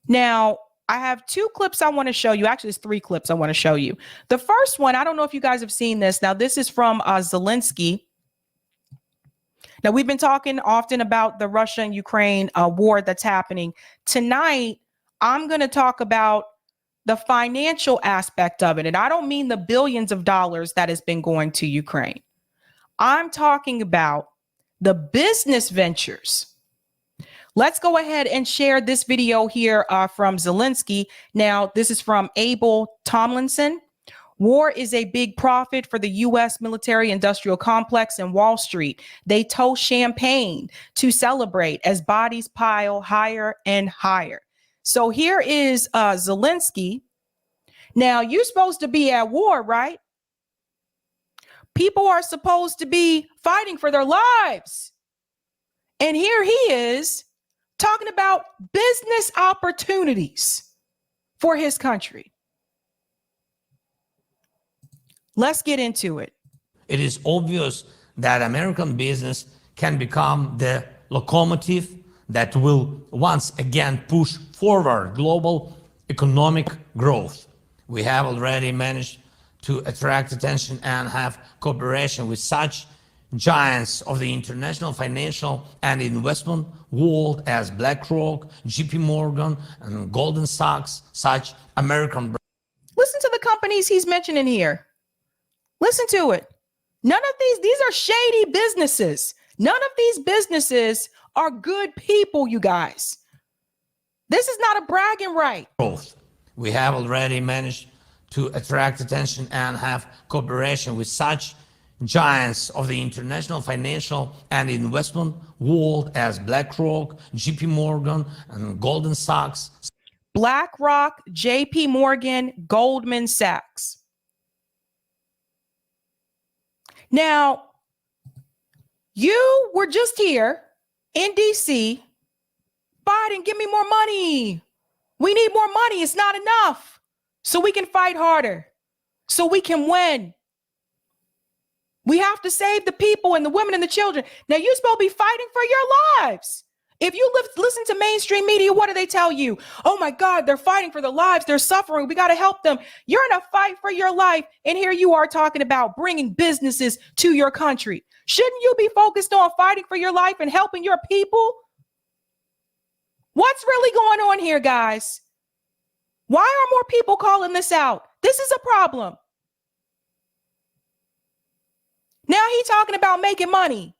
Now, I have two clips I want to show you. Actually, it's three clips I want to show you. The first one, I don't know if you guys have seen this. Now, this is from Zelensky. Now, we've been talking often about the Russia and Ukraine war that's happening. Tonight, I'm going to talk about the financial aspect of it. And I don't mean the billions of dollars that has been going to Ukraine. I'm talking about the business ventures. Let's go ahead and share this video here from Zelensky. Now, this is from Abel Tomlinson. War is a big profit for the U.S. military industrial complex and Wall Street. They toast champagne to celebrate as bodies pile higher and higher. So here is Zelensky. Now, you're supposed to be at war, right? People are supposed to be fighting for their lives. And here he is talking about business opportunities for his country. Let's get into it. It is obvious that American business can become the locomotive that will once again push forward global economic growth. We have already managed to attract attention and have cooperation with such giants of the international financial and investment world as BlackRock, JP Morgan, and Goldman Sachs, such American. Listen to the companies he's mentioning here. Listen to it. None of these are shady businesses. None of these businesses are good people, you guys. This is not a bragging right. We have already managed to attract attention and have cooperation with such giants of the international financial and investment world as BlackRock, JP Morgan, and Goldman Sachs. BlackRock, JP Morgan, Goldman Sachs. Now, you were just here in DC. Biden, give me more money. We need more money. It's not enough. So we can fight harder. So we can win. We have to save the people and the women and the children. Now, you're supposed to be fighting for your lives. If you listen to mainstream media, what do they tell you? Oh, my God, they're fighting for their lives. They're suffering. We got to help them. You're in a fight for your life. And here you are talking about bringing businesses to your country. Shouldn't you be focused on fighting for your life and helping your people? What's really going on here, guys? Why are more people calling this out? This is a problem. Now he's talking about making money,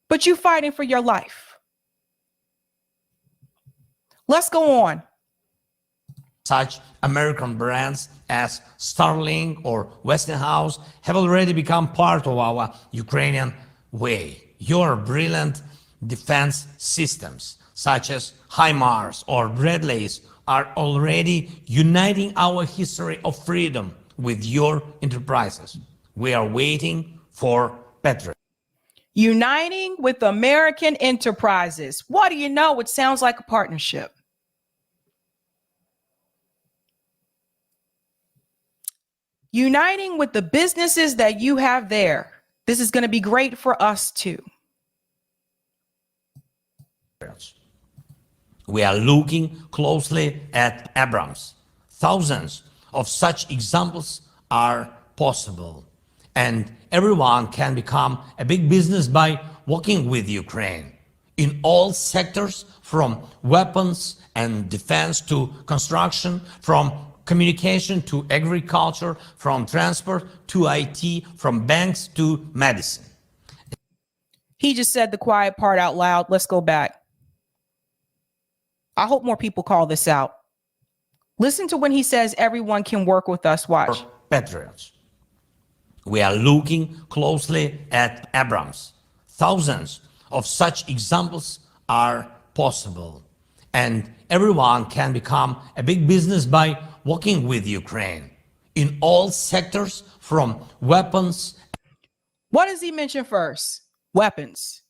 but you fighting for your life. Let's go on. Such American brands as Starlink or Westinghouse have already become part of our Ukrainian way. Your brilliant defense systems, such as HIMARS or Bradleys, are already uniting our history of freedom with your enterprises. We are waiting for Patriot. Uniting with American enterprises. What do you know? It sounds like a partnership. Uniting with the businesses that you have there. This is going to be great for us too. We are looking closely at Abrams. Thousands of such examples are possible. And everyone can become a big business by working with Ukraine in all sectors, from weapons and defense to construction, from communication to agriculture, from transport to IT, from banks to medicine. He just said the quiet part out loud. Let's go back. I hope more people call this out. Listen to when he says everyone can work with us. Watch. Patriots. We are looking closely at Abrams. Thousands of such examples are possible. And everyone can become a big business by working with Ukraine in all sectors, from weapons. What does he mention first? Weapons.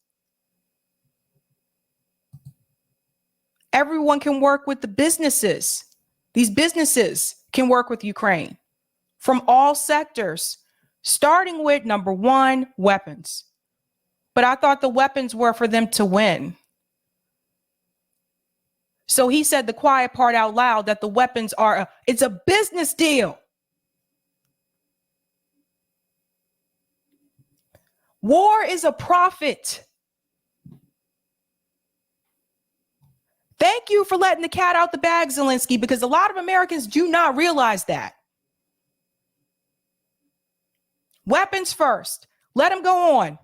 Everyone can work with the businesses. These businesses can work with Ukraine from all sectors, starting with number one, weapons. But I thought the weapons were for them to win. So he said the quiet part out loud that the weapons are, it's a business deal. War is a profit. Thank you for letting the cat out the bag, Zelensky, because a lot of Americans do not realize that. Weapons first. Let him go on.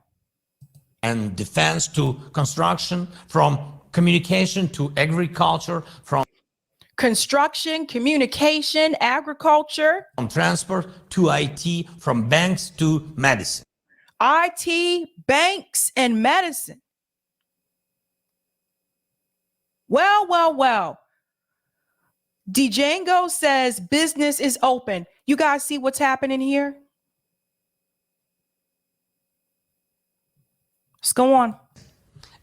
And defense to construction, from communication to agriculture, from Construction, communication, agriculture, transport to IT, from banks to medicine. IT, banks, and medicine. Well. Django says business is open. You guys see what's happening here? Let's go on.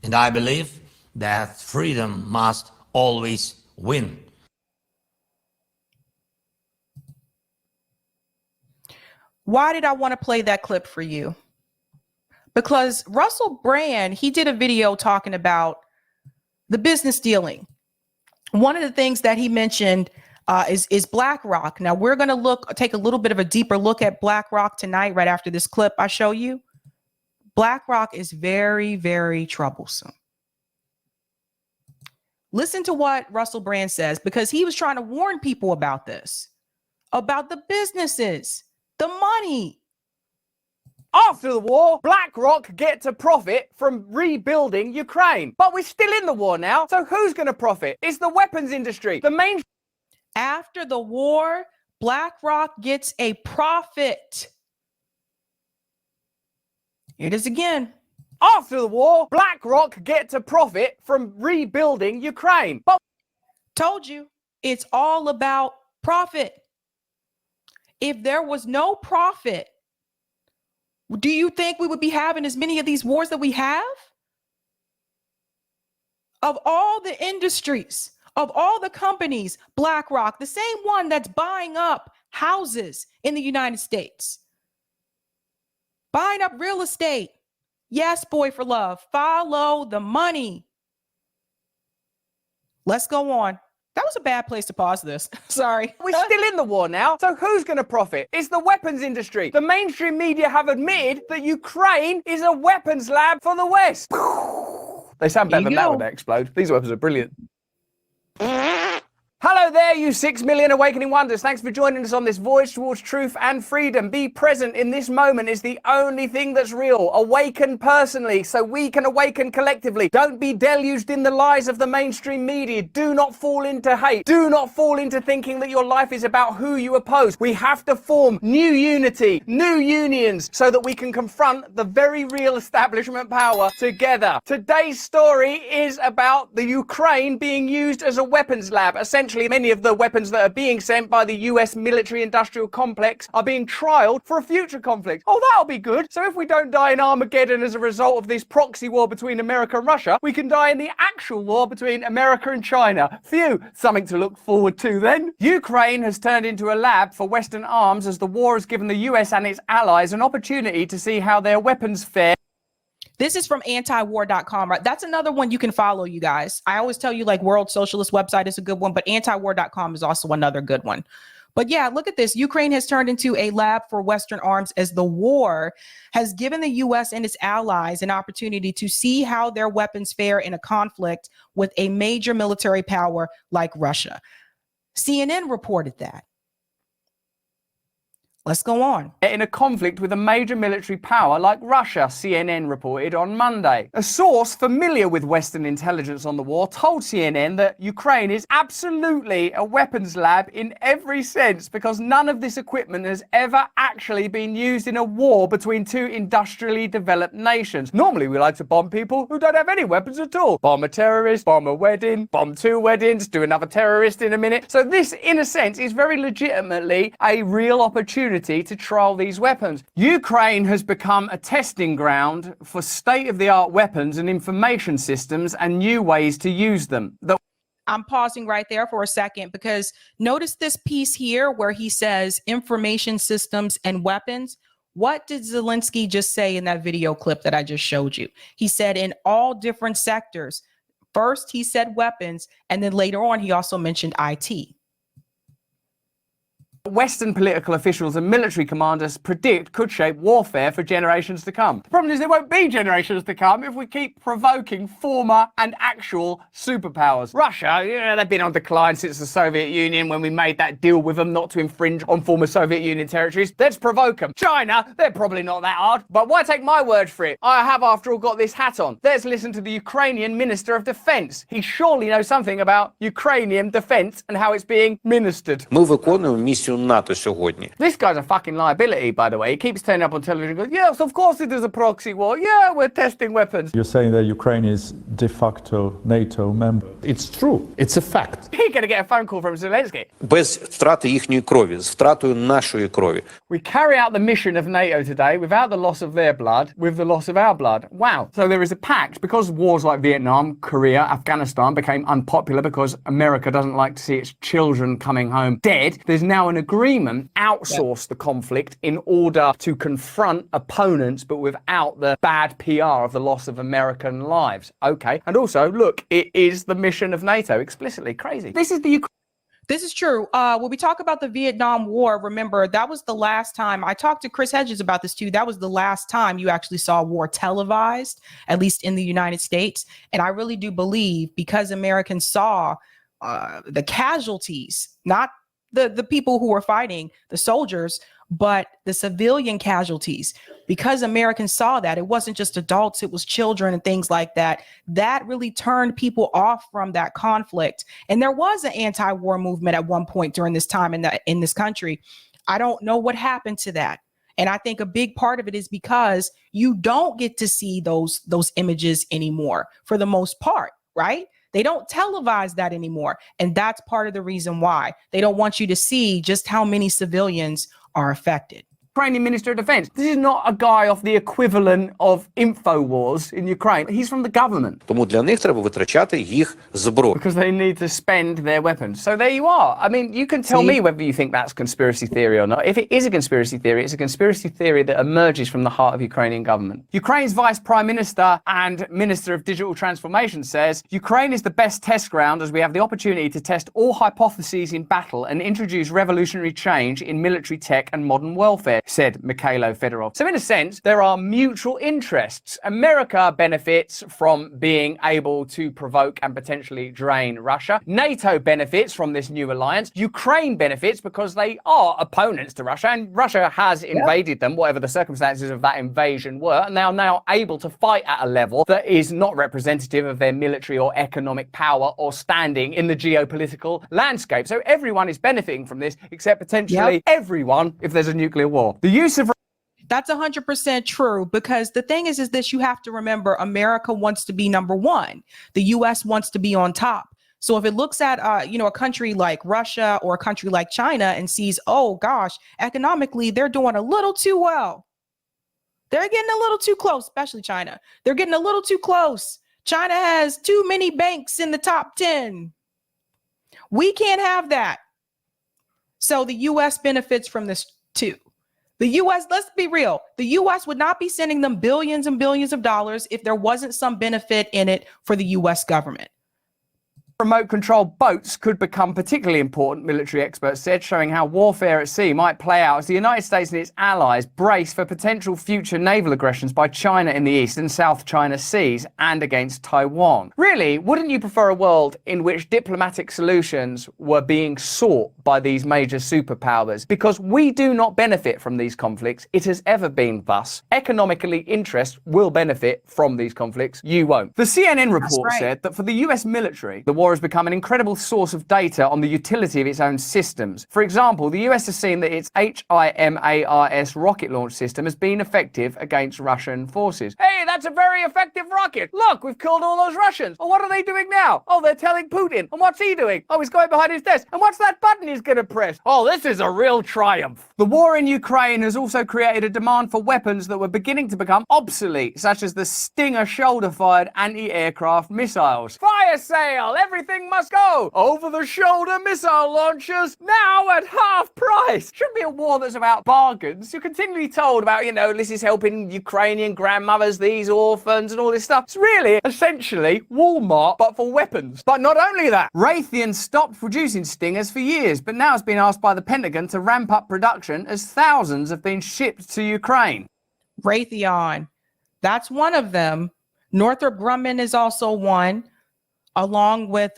And I believe that freedom must always win. Why did I want to play that clip for you? Because Russell Brand, he did a video talking about the business dealing. One of the things that he mentioned is BlackRock. Now we're going to take a little bit of a deeper look at BlackRock tonight, right after this clip I show you. BlackRock is very, very troublesome. Listen to what Russell Brand says, because he was trying to warn people about this, about the businesses, the money. After the war, BlackRock get to profit from rebuilding Ukraine. But we're still in the war now, so who's going to profit? It's the weapons industry. The main... After the war, BlackRock gets a profit. Here it is again. After the war, BlackRock get to profit from rebuilding Ukraine. But told you, it's all about profit. If there was no profit, do you think we would be having as many of these wars that we have? Of all the industries, of all the companies, BlackRock, the same one that's buying up houses in the United States, buying up real estate. Yes, boy for love. Follow the money. Let's go on. That was a bad place to pause this. Sorry. we're still in the war now, so who's going to profit? It's the weapons industry. The mainstream media have admitted that Ukraine is a weapons lab for the West. They sound better than that when they explode. These weapons are brilliant. Hello there, you 6 million awakening wonders. Thanks for joining us on this voyage towards truth and freedom. Be present in this moment is the only thing that's real. Awaken personally so we can awaken collectively. Don't be deluged in the lies of the mainstream media. Do not fall into hate. Do not fall into thinking that your life is about who you oppose. We have to form new unity, new unions, so that we can confront the very real establishment power together. Today's story is about the Ukraine being used as a weapons lab. Essentially, many of the weapons that are being sent by the US military-industrial complex are being trialed for a future conflict. Oh, that'll be good. So if we don't die in Armageddon as a result of this proxy war between America and Russia, we can die in the actual war between America and China. Phew, something to look forward to then. Ukraine has turned into a lab for Western arms as the war has given the US and its allies an opportunity to see how their weapons fare. This is from antiwar.com, right? That's another one you can follow, you guys. I always tell you, like, World Socialist website is a good one, but antiwar.com is also another good one. But yeah, look at this. Ukraine has turned into a lab for Western arms as the war has given the US and its allies an opportunity to see how their weapons fare in a conflict with a major military power like Russia. CNN reported that. Let's go on. In a conflict with a major military power like Russia, CNN reported on Monday. A source familiar with Western intelligence on the war told CNN that Ukraine is absolutely a weapons lab in every sense because none of this equipment has ever actually been used in a war between two industrially developed nations. Normally we like to bomb people who don't have any weapons at all. Bomb a terrorist, bomb a wedding, bomb two weddings, do another terrorist in a minute. So this, in a sense, is very legitimately a real opportunity to trial these weapons. Ukraine has become a testing ground for state-of-the-art weapons and information systems and new ways to use them. I'm pausing right there for a second because notice this piece here where he says information systems and weapons. What did Zelensky just say in that video clip that I just showed you? He said in all different sectors, First, he said weapons, and then later on, he also mentioned IT. Western political officials and military commanders predict could shape warfare for generations to come. The problem is there won't be generations to come if we keep provoking former and actual superpowers. Russia, they've been on decline since the Soviet Union when we made that deal with them not to infringe on former Soviet Union territories. Let's provoke them. China, they're probably not that hard, but why take my word for it? I have, after all, got this hat on. Let's listen to the Ukrainian Minister of Defense. He surely knows something about Ukrainian defense and how it's being ministered. Ми виконуємо місію НАТО сьогодні. This guy's a fucking liability, by the way. He keeps turning up on television and goes, yes, of course it is a proxy war. Yeah, we're testing weapons. You're saying that Ukraine is de facto NATO member. It's true. It's a fact. You're going to get a phone call from Zelensky. Без втрати їхньої крові, з втратою нашої крові. We carry out the mission of NATO today without the loss of their blood, with the loss of our blood. Wow. So there is a pact, because wars like Vietnam, Korea, Afghanistan became unpopular because America doesn't like to see its children coming home dead. There's now an agreement outsource the conflict in order to confront opponents, but without the bad PR of the loss of American lives. Okay. And also, look, it is the mission of NATO, explicitly. Crazy. This is the This is true. When we talk about the Vietnam War, remember, that was the last time, I talked to Chris Hedges about this too, that was the last time you actually saw war televised, at least in the United States. And I really do believe, because Americans saw the casualties, not the people who were fighting, the soldiers, but the civilian casualties, because Americans saw that it wasn't just adults, it was children and things like that. That really turned people off from that conflict. And there was an anti-war movement at one point during this time in this country. I don't know what happened to that. And I think a big part of it is because you don't get to see those images anymore for the most part, right? They don't televise that anymore. And that's part of the reason why. They don't want you to see just how many civilians are affected. Ukrainian Minister of Defense. This is not a guy of the equivalent of InfoWars in Ukraine. He's from the government. Тому для них треба витрачати їх зброю. Because they need to spend their weapons. So there you are. I mean, you can tell me whether you think that's conspiracy theory or not. If it is a conspiracy theory, it's a conspiracy theory that emerges from the heart of Ukrainian government. Ukraine's Vice Prime Minister and Minister of Digital Transformation says, Ukraine is the best test ground as we have the opportunity to test all hypotheses in battle and introduce revolutionary change in military tech and modern welfare, said Mikhailo Fedorov. So in a sense, there are mutual interests. America benefits from being able to provoke and potentially drain Russia. NATO benefits from this new alliance. Ukraine benefits because they are opponents to Russia, and Russia has invaded them, whatever the circumstances of that invasion were, and they are now able to fight at a level that is not representative of their military or economic power or standing in the geopolitical landscape. So everyone is benefiting from this, except potentially everyone if there's a nuclear war. The use of That's 100% true, because the thing is this, you have to remember, America wants to be number one. The U.S. wants to be on top. So if it looks at, a country like Russia or a country like China and sees, oh gosh, economically, they're doing a little too well. They're getting a little too close, especially China. They're getting a little too close. China has too many banks in the top 10. We can't have that. So the U.S. benefits from this too. The U.S., let's be real, the U.S. would not be sending them billions and billions of dollars if there wasn't some benefit in it for the U.S. government. remote control boats could become particularly important, military experts said, showing how warfare at sea might play out as the United States and its allies brace for potential future naval aggressions by China in the East and South China Seas and against Taiwan. Really, wouldn't you prefer a world in which diplomatic solutions were being sought by these major superpowers? Because we do not benefit from these conflicts. It has ever been thus. Economically, interest will benefit from these conflicts. You won't. The CNN report said that for the US military, the war has become an incredible source of data on the utility of its own systems. For example, the US has seen that its HIMARS rocket launch system has been effective against Russian forces. Hey, that's a very effective rocket. Look, we've killed all those Russians. Oh, what are they doing now? Oh, they're telling Putin. And what's he doing? Oh, he's going behind his desk. And what's that button he's going to press? Oh, this is a real triumph. The war in Ukraine has also created a demand for weapons that were beginning to become obsolete, such as the Stinger shoulder-fired anti-aircraft missiles. Fire sale! everything must go. Over-the-shoulder missile launchers now at half price. Shouldn't be a war that's about bargains. You're continually told about, this is helping Ukrainian grandmothers, these orphans and all this stuff. It's really, essentially, Walmart, but for weapons. But not only that, Raytheon stopped producing Stingers for years, but now it's been asked by the Pentagon to ramp up production as thousands have been shipped to Ukraine. Raytheon, that's one of them. Northrop Grumman is also one, along with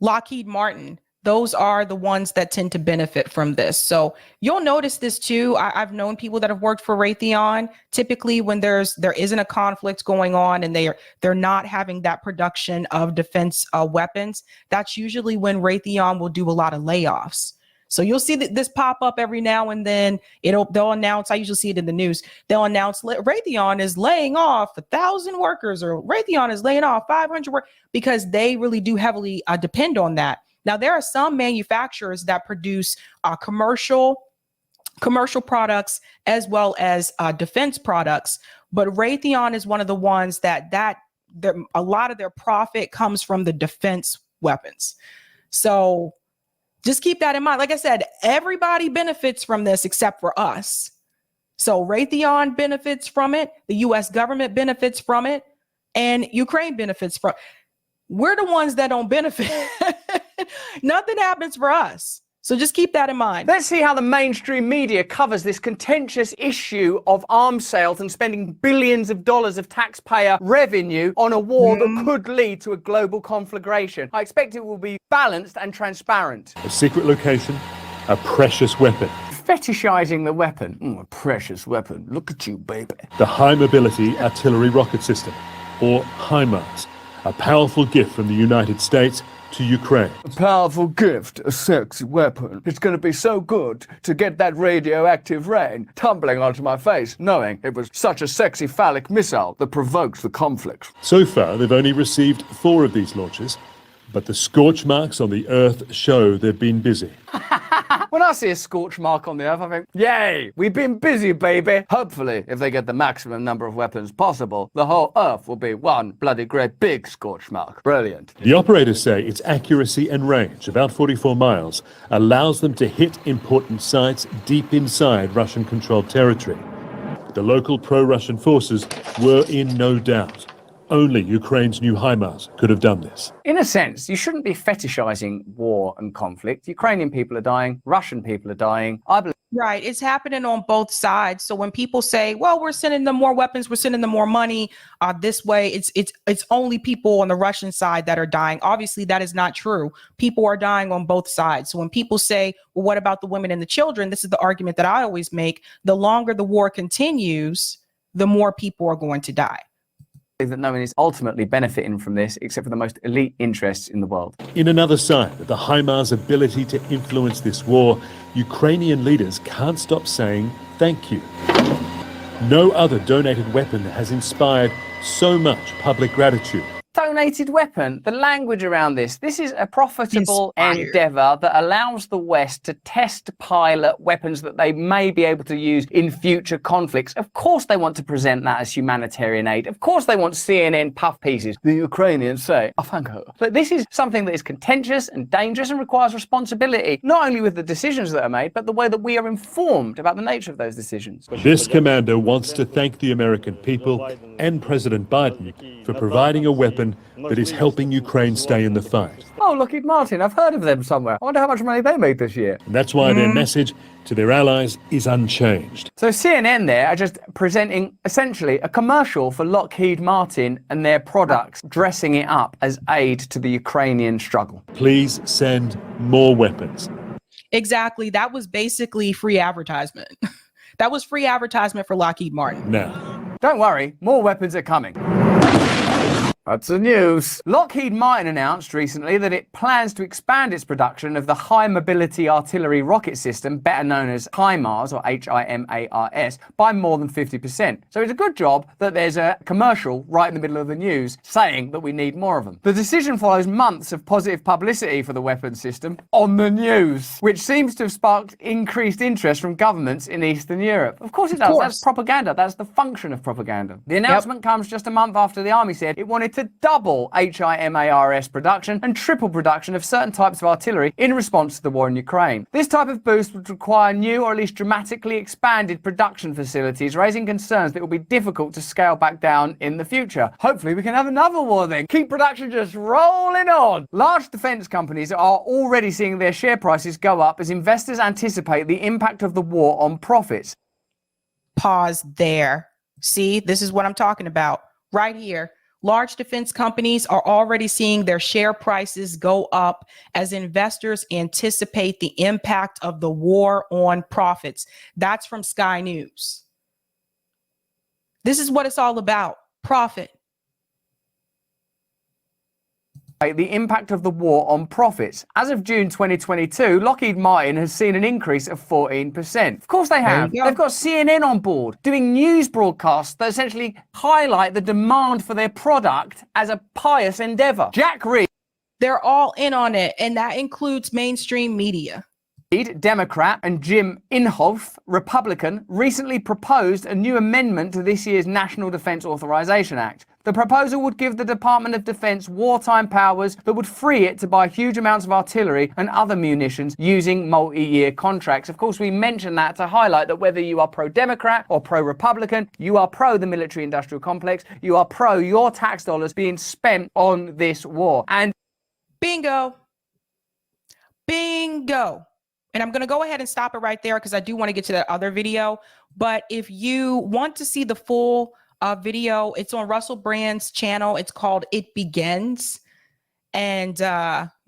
Lockheed Martin. Those are the ones that tend to benefit from this. So you'll notice this too. I've known people that have worked for Raytheon. Typically, when there isn't a conflict going on and they're not having that production of defense weapons, that's usually when Raytheon will do a lot of layoffs. So you'll see this pop up every now and then. They'll announce. I usually see it in the news. They'll announce Raytheon is laying off 1,000 workers, or Raytheon is laying off 500 workers, because they really do heavily depend on that. Now, there are some manufacturers that produce commercial products as well as defense products, but Raytheon is one of the ones that a lot of their profit comes from the defense weapons. So just keep that in mind. Like I said, everybody benefits from this except for us. So Raytheon benefits from it, the U.S. government benefits from it, and Ukraine benefits from it. We're the ones that don't benefit. Nothing happens for us. So just keep that in mind. Let's see how the mainstream media covers this contentious issue of arms sales and spending billions of dollars of taxpayer revenue on a war that could lead to a global conflagration. I expect it will be balanced and transparent. A secret location, a precious weapon. Fetishizing the weapon. A precious weapon. Look at you, baby. The High Mobility Artillery Rocket System, or HIMARS, a powerful gift from the United States to Ukraine. A powerful gift, a sexy weapon. It's going to be so good to get that radioactive rain tumbling onto my face, knowing it was such a sexy phallic missile that provokes the conflict. So far, they've only received 4 of these launches, but the scorch marks on the Earth show they've been busy. When I see a scorch mark on the Earth, I think, yay, we've been busy, baby. Hopefully, if they get the maximum number of weapons possible, the whole Earth will be one bloody great big scorch mark. Brilliant. The operators say its accuracy and range, about 44 miles, allows them to hit important sites deep inside Russian-controlled territory. The local pro-Russian forces were in no doubt. Only Ukraine's new HIMARS could have done this. In a sense, you shouldn't be fetishizing war and conflict. Ukrainian people are dying. Russian people are dying. I believe. Right. It's happening on both sides. So when people say, well, we're sending them more weapons, we're sending them more money this way, it's only people on the Russian side that are dying. Obviously, that is not true. People are dying on both sides. So when people say, well, what about the women and the children? This is the argument that I always make. The longer the war continues, the more people are going to die. That no one is ultimately benefiting from this except for the most elite interests in the world. In another sign of the HIMARS' ability to influence this war, Ukrainian leaders can't stop saying thank you. No other donated weapon has inspired so much public gratitude. Donated weapon, the language around this is a profitable endeavor that allows the West to test pilot weapons that they may be able to use in future conflicts. Of course they want to present that as humanitarian aid. Of course they want CNN puff pieces. The Ukrainians say, oh, thank you. But this is something that is contentious and dangerous and requires responsibility, not only with the decisions that are made, but the way that we are informed about the nature of those decisions. This commander wants to thank the American people and President Biden for providing a weapon that is helping Ukraine stay in the fight. Oh, Lockheed Martin, I've heard of them somewhere. I wonder how much money they made this year. And that's why their message to their allies is unchanged. So CNN there are just presenting essentially a commercial for Lockheed Martin and their products, dressing it up as aid to the Ukrainian struggle. Please send more weapons. Exactly. That was basically free advertisement. That was free advertisement for Lockheed Martin. Now, don't worry, more weapons are coming. That's the news. Lockheed Martin announced recently that it plans to expand its production of the High Mobility Artillery Rocket System, better known as HIMARS, or HIMARS, by more than 50%. So it's a good job that there's a commercial right in the middle of the news saying that we need more of them. The decision follows months of positive publicity for the weapons system on the news, which seems to have sparked increased interest from governments in Eastern Europe. Of course it does. That's propaganda. That's the function of propaganda. The announcement comes just a month after the army said it wanted to double HIMARS production and triple production of certain types of artillery in response to the war in Ukraine. This type of boost would require new or at least dramatically expanded production facilities, raising concerns that it will be difficult to scale back down in the future. Hopefully we can have another war then. Keep production just rolling on. Large defense companies are already seeing their share prices go up as investors anticipate the impact of the war on profits. Pause there. See, this is what I'm talking about right here. Large defense companies are already seeing their share prices go up as investors anticipate the impact of the war on profits. That's from Sky News. This is what it's all about. Profit. The impact of the war on profits. As of June 2022, Lockheed Martin has seen an increase of 14%. Of course they have. They've got CNN on board doing news broadcasts that essentially highlight the demand for their product as a pious endeavor. Jack Reed, They're all in on it, and that includes mainstream media. Democrat, and Jim Inhofe, Republican, recently proposed a new amendment to this year's National Defense Authorization Act. The proposal would give the Department of Defense wartime powers that would free it to buy huge amounts of artillery and other munitions using multi-year contracts. Of course, we mention that to highlight that whether you are pro-Democrat or pro-Republican, you are pro the military-industrial complex, you are pro your tax dollars being spent on this war. And bingo. Bingo. And I'm going to go ahead and stop it right there because I do want to get to that other video. But if you want to see the full video, it's on Russell Brand's channel. It's called It Begins. And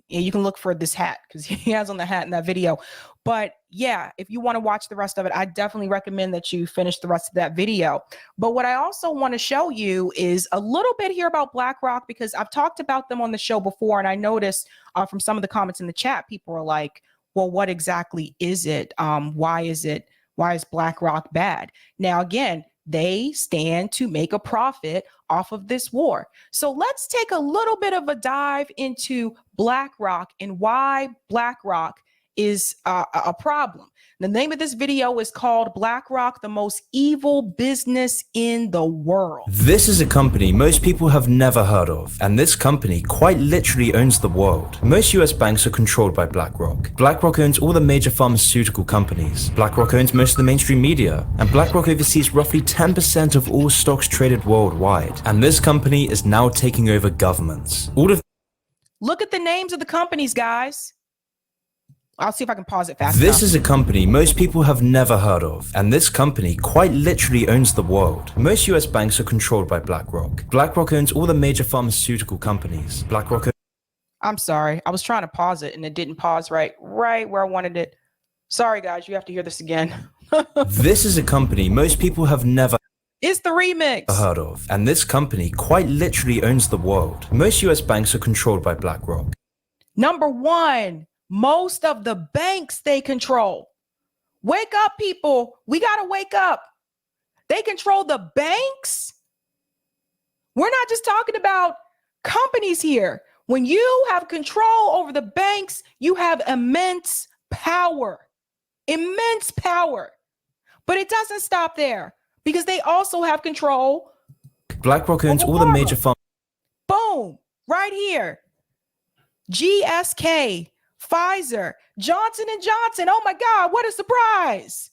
you can look for this hat because he has on the hat in that video. But yeah, if you want to watch the rest of it, I definitely recommend that you finish the rest of that video. But what I also want to show you is a little bit here about BlackRock, because I've talked about them on the show before. And I noticed from some of the comments in the chat, people are like, well, what exactly is it? Why is BlackRock bad? Now, again, they stand to make a profit off of this war. So let's take a little bit of a dive into BlackRock and why BlackRock is a problem. The name of this video is called BlackRock, the most evil business in the world. This is a company most people have never heard of, and this company quite literally owns the world. Most US banks are controlled by BlackRock. BlackRock owns all the major pharmaceutical companies. BlackRock owns most of the mainstream media, and BlackRock oversees roughly 10% of all stocks traded worldwide. And this company is now taking over governments. Look at the names of the companies, guys. I'll see if I can pause it fast. This is a company most people have never heard of, and this company quite literally owns the world. Most US banks are controlled by BlackRock. BlackRock owns all the major pharmaceutical companies. I'm sorry. I was trying to pause it and it didn't pause right where I wanted it. Sorry, guys. You have to hear this again. This is a company most people have never It's the remix. heard of, and this company quite literally owns the world. Most US banks are controlled by BlackRock. Number one, most of the banks they control. Wake up, people. We got to wake up. They control the banks. We're not just talking about companies here. When you have control over the banks, you have immense power. Immense power. But it doesn't stop there because they also have control. BlackRock owns all the major Boom. Right here. GSK. Pfizer, Johnson & Johnson. Oh my God, what a surprise.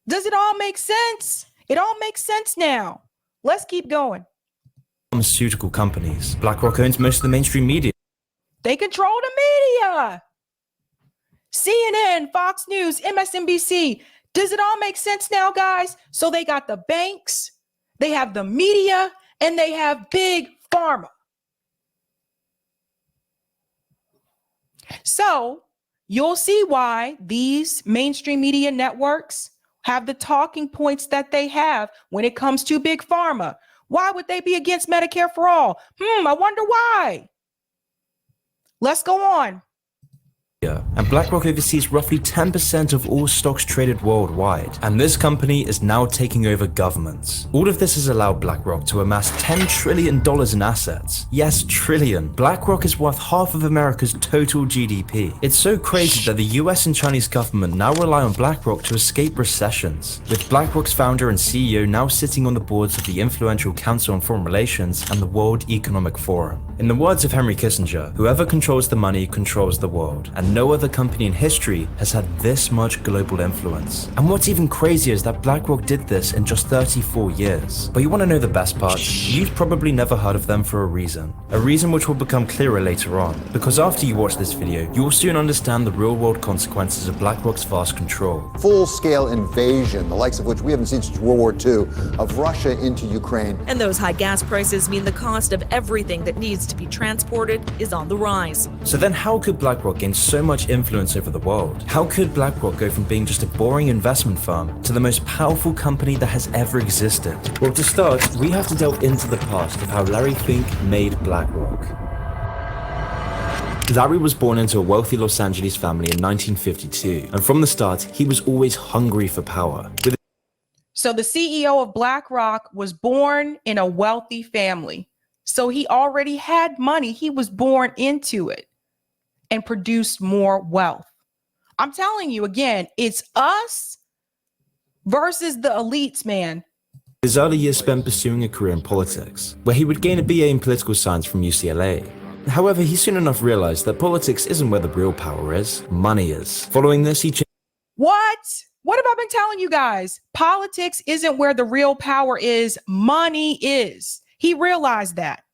Does it all make sense? It all makes sense now. Let's keep going. pharmaceutical companies. BlackRock owns most of the mainstream media. They control the media. CNN, Fox News, MSNBC. Does it all make sense now, guys? So they got the banks, they have the media, and they have big pharma. So you'll see why these mainstream media networks have the talking points that they have when it comes to big pharma. Why would they be against Medicare for all? I wonder why. Let's go on. and BlackRock oversees roughly 10% of all stocks traded worldwide, and this company is now taking over governments. All of this has allowed BlackRock to amass $10 trillion in assets. Yes, trillion. BlackRock is worth half of America's total GDP. It's so crazy that the US and Chinese government now rely on BlackRock to escape recessions, with BlackRock's founder and CEO now sitting on the boards of the influential Council on Foreign Relations and the World Economic Forum. In the words of Henry Kissinger, whoever controls the money controls the world, and no other company in history has had this much global influence. And what's even crazier is that BlackRock did this in just 34 years. But you want to know the best part? You've probably never heard of them for a reason which will become clearer later on, because after you watch this video, you will soon understand the real-world consequences of BlackRock's vast control. Full-scale invasion, the likes of which we haven't seen since World War II, of Russia into Ukraine. And those high gas prices mean the cost of everything that needs to be transported is on the rise. So then how could BlackRock gain so much influence over the world? How could BlackRock go from being just a boring investment firm to the most powerful company that has ever existed? Well, to start, we have to delve into the past of how Larry Fink made BlackRock. Larry was born into a wealthy Los Angeles family in 1952, and from the start, he was always hungry for power. So the CEO of BlackRock was born in a wealthy family. So he already had money. He was born into it and produced more wealth. I'm telling you again, it's us versus the elites, man. His early years spent pursuing a career in politics, where he would gain a BA in political science from UCLA. However, he soon enough realized that politics isn't where the real power is, money is. Following this, he changed. What have I been telling you guys? Politics isn't where the real power is, money is. He realized that.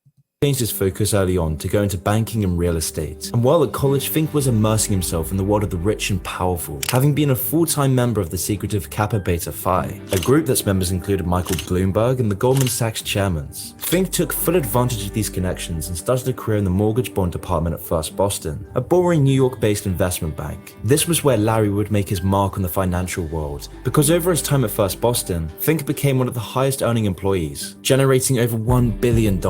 Changed his focus early on to go into banking and real estate. And while at college, Fink was immersing himself in the world of the rich and powerful, having been a full-time member of the secretive Kappa Beta Phi, a group that's members included Michael Bloomberg and the Goldman Sachs chairmans. Fink took full advantage of these connections and started a career in the mortgage bond department at First Boston, a boring New York-based investment bank. This was where Larry would make his mark on the financial world, because over his time at First Boston, Fink became one of the highest earning employees, generating over $1 billion.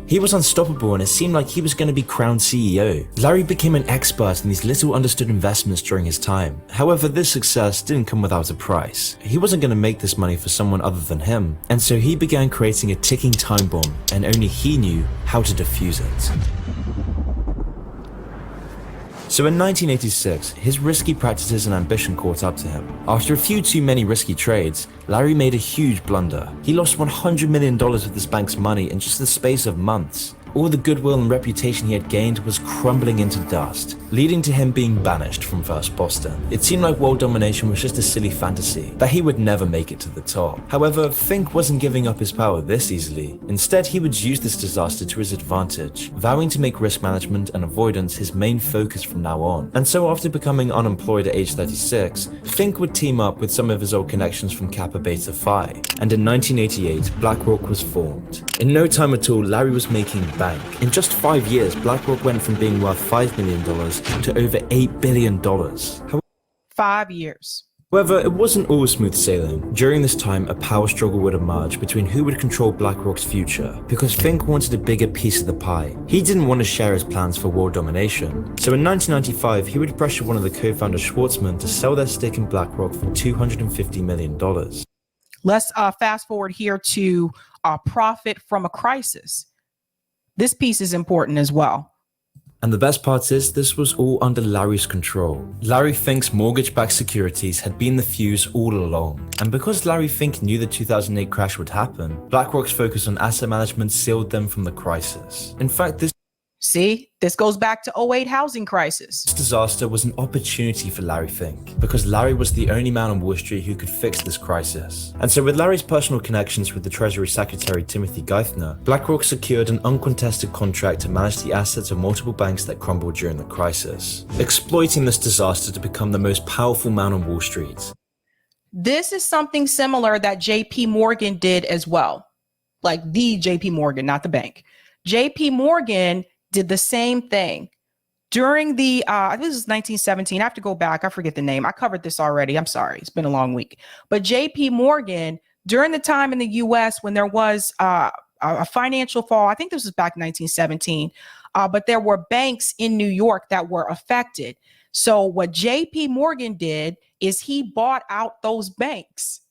He was unstoppable and it seemed like he was going to be crowned CEO. Larry became an expert in these little understood investments during his time. However, this success didn't come without a price. He wasn't going to make this money for someone other than him, and so he began creating a ticking time bomb, and only he knew how to defuse it. So in 1986, his risky practices and ambition caught up to him. After a few too many risky trades, Larry made a huge blunder. He lost $100 million of this bank's money in just the space of months. All the goodwill and reputation he had gained was crumbling into dust, leading to him being banished from First Boston. It seemed like world domination was just a silly fantasy, that he would never make it to the top. However, Fink wasn't giving up his power this easily. Instead, he would use this disaster to his advantage, vowing to make risk management and avoidance his main focus from now on. And so after becoming unemployed at age 36, Fink would team up with some of his old connections from Kappa Beta Phi, and in 1988, BlackRock was formed. In no time at all, Larry was making bank. In just 5 years, BlackRock went from being worth $5 million to over $8 billion. 5 years. However, it wasn't all smooth sailing. During this time, a power struggle would emerge between who would control BlackRock's future, because Fink wanted a bigger piece of the pie. He didn't want to share his plans for world domination. So in 1995, he would pressure one of the co-founders, Schwartzman, to sell their stake in BlackRock for $250 million. Let's fast forward here to profit from a crisis. This piece is important as well. And the best part is, this was all under Larry's control. Larry Fink's mortgage-backed securities had been the fuse all along. And because Larry Fink knew the 2008 crash would happen, BlackRock's focus on asset management sealed them from the crisis. In fact, this goes back to 2008 housing crisis. This disaster was an opportunity for Larry Fink, because Larry was the only man on Wall Street who could fix this crisis. And so with Larry's personal connections with the Treasury Secretary Timothy Geithner, BlackRock secured an uncontested contract to manage the assets of multiple banks that crumbled during the crisis, exploiting this disaster to become the most powerful man on Wall Street. This is something similar that JP Morgan did as well. Like the JP Morgan, not the bank. JP Morgan did the same thing during the this is 1917. I have to go back. I forget the name. I covered this already. I'm sorry. It's been a long week. But JP Morgan, during the time in the US when there was a financial fall, I think this was back in 1917, but there were banks in New York that were affected. So what JP Morgan did is he bought out those banks.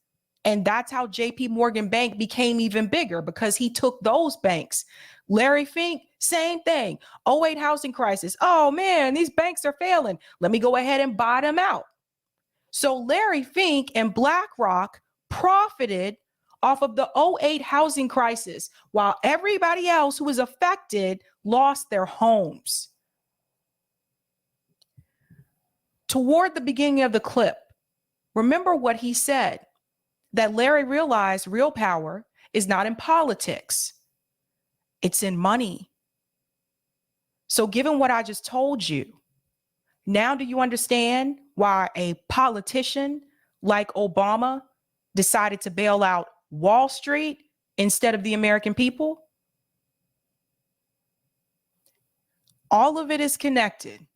And that's how JP Morgan Bank became even bigger, because he took those banks. Larry Fink, same thing. '08 housing crisis. Oh man, these banks are failing. Let me go ahead and buy them out. So Larry Fink and BlackRock profited off of the '08 housing crisis, while everybody else who was affected lost their homes. Toward the beginning of the clip, remember what he said, that Larry realized real power is not in politics, it's in money. So given what I just told you, now do you understand why a politician like Obama decided to bail out Wall Street instead of the American people? All of it is connected.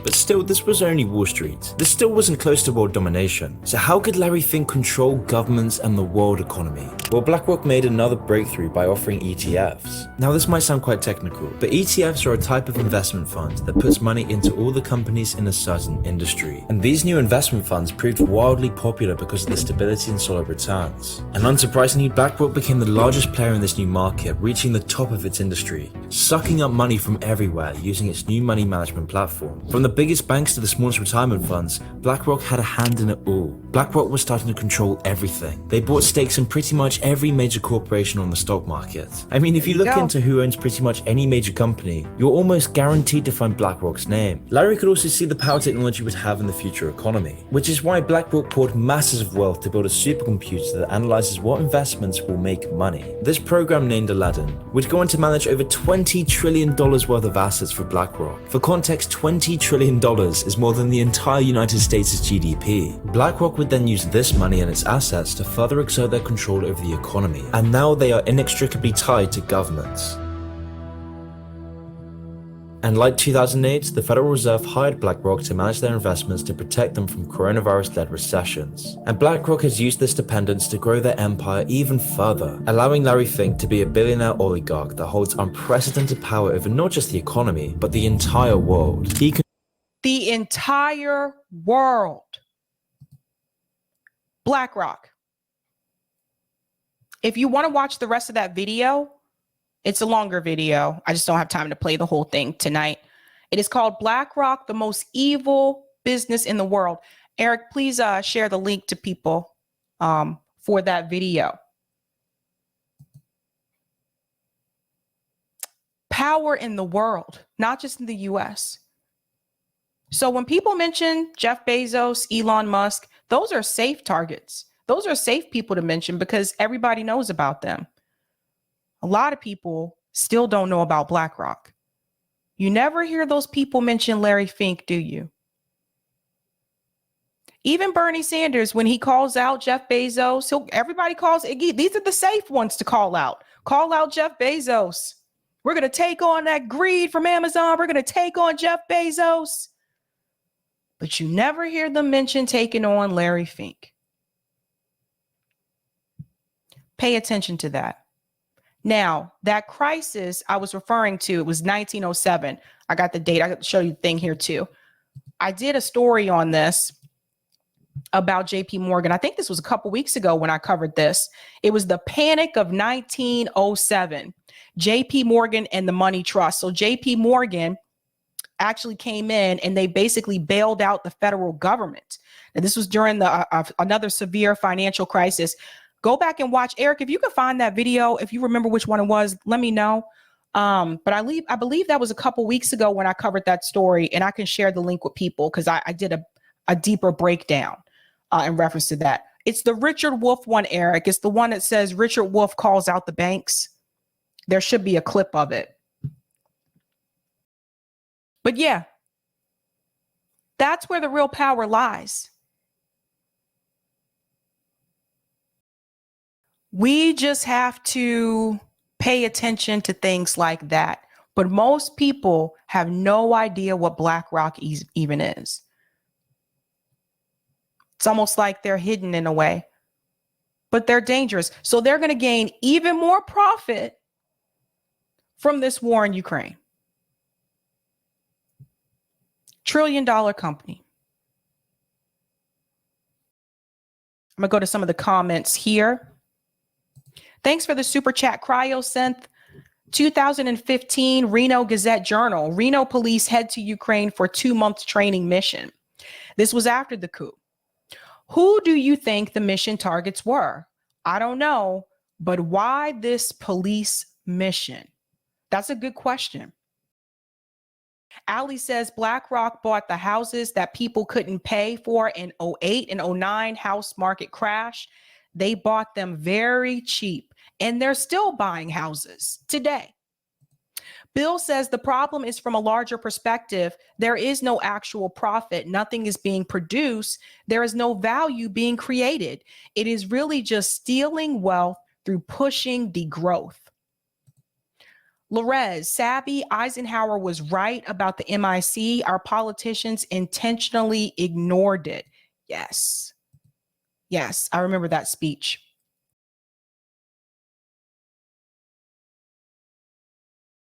But still, this was only Wall Street. This still wasn't close to world domination. So how could Larry Fink control governments and the world economy? Well, BlackRock made another breakthrough by offering ETFs. Now this might sound quite technical, but ETFs are a type of investment fund that puts money into all the companies in a certain industry. And these new investment funds proved wildly popular because of the stability and solid returns. And unsurprisingly, BlackRock became the largest player in this new market, reaching the top of its industry, sucking up money from everywhere using its new money management platform. From the biggest banks to the smallest retirement funds, BlackRock had a hand in it all. BlackRock was starting to control everything. They bought stakes in pretty much every major corporation on the stock market. I mean, if you look into who owns pretty much any major company, you're almost guaranteed to find BlackRock's name. Larry could also see the power technology would have in the future economy, which is why BlackRock poured masses of wealth to build a supercomputer that analyzes what investments will make money. This program, named Aladdin, would go on to manage over $20 trillion worth of assets for BlackRock. For context, $20 trillion is more than the entire United States' GDP. BlackRock would then use this money and its assets to further exert their control over the economy, and now they are inextricably tied to governments. And like 2008, the Federal Reserve hired BlackRock to manage their investments to protect them from coronavirus-led recessions. And BlackRock has used this dependence to grow their empire even further, allowing Larry Fink to be a billionaire oligarch that holds unprecedented power over not just the economy, but the entire world. The entire world. BlackRock. If you want to watch the rest of that video, it's a longer video. I just don't have time to play the whole thing tonight. It is called BlackRock, the most evil business in the world. Eric, please share the link to people for that video. Power in the world, not just in the US. So when people mention Jeff Bezos, Elon Musk, those are safe targets. Those are safe people to mention because everybody knows about them. A lot of people still don't know about BlackRock. You never hear those people mention Larry Fink, do you? Even Bernie Sanders, when he calls out Jeff Bezos, everybody calls, these are the safe ones to call out. Call out Jeff Bezos. We're going to take on that greed from Amazon. We're going to take on Jeff Bezos. But you never hear them mention taking on Larry Fink. Pay attention to that. Now, that crisis I was referring to, it was 1907. I got the date. I got to show you the thing here too. I did a story on this about JP Morgan. I think this was a couple weeks ago when I covered this. It was the panic of 1907. JP Morgan and the money trust. So JP Morgan actually came in and they basically bailed out the federal government. And this was during the another severe financial crisis. Go back and watch, Eric, if you can find that video, if you remember which one it was, let me know. But I believe that was a couple weeks ago when I covered that story, and I can share the link with people because I did a deeper breakdown in reference to that. It's the Richard Wolff one, Eric. It's the one that says Richard Wolff calls out the banks. There should be a clip of it. But yeah, that's where the real power lies. We just have to pay attention to things like that. But most people have no idea what BlackRock even is. It's almost like they're hidden in a way, but they're dangerous. So they're going to gain even more profit from this war in Ukraine. trillion-dollar company. I'm going to go to some of the comments here. Thanks for the super chat, Cryosynth. 2015 Reno Gazette Journal. Reno police head to Ukraine for 2-month training mission. This was after the coup. Who do you think the mission targets were? I don't know, but why this police mission? That's a good question. Ali says BlackRock bought the houses that people couldn't pay for in 08 and 09 house market crash. They bought them very cheap, and they're still buying houses today. Bill says the problem is from a larger perspective. There is no actual profit. Nothing is being produced. There is no value being created. It is really just stealing wealth through pushing degrowth. Lorez, Sabby, Eisenhower was right about the MIC. Our politicians intentionally ignored it. Yes. Yes, I remember that speech.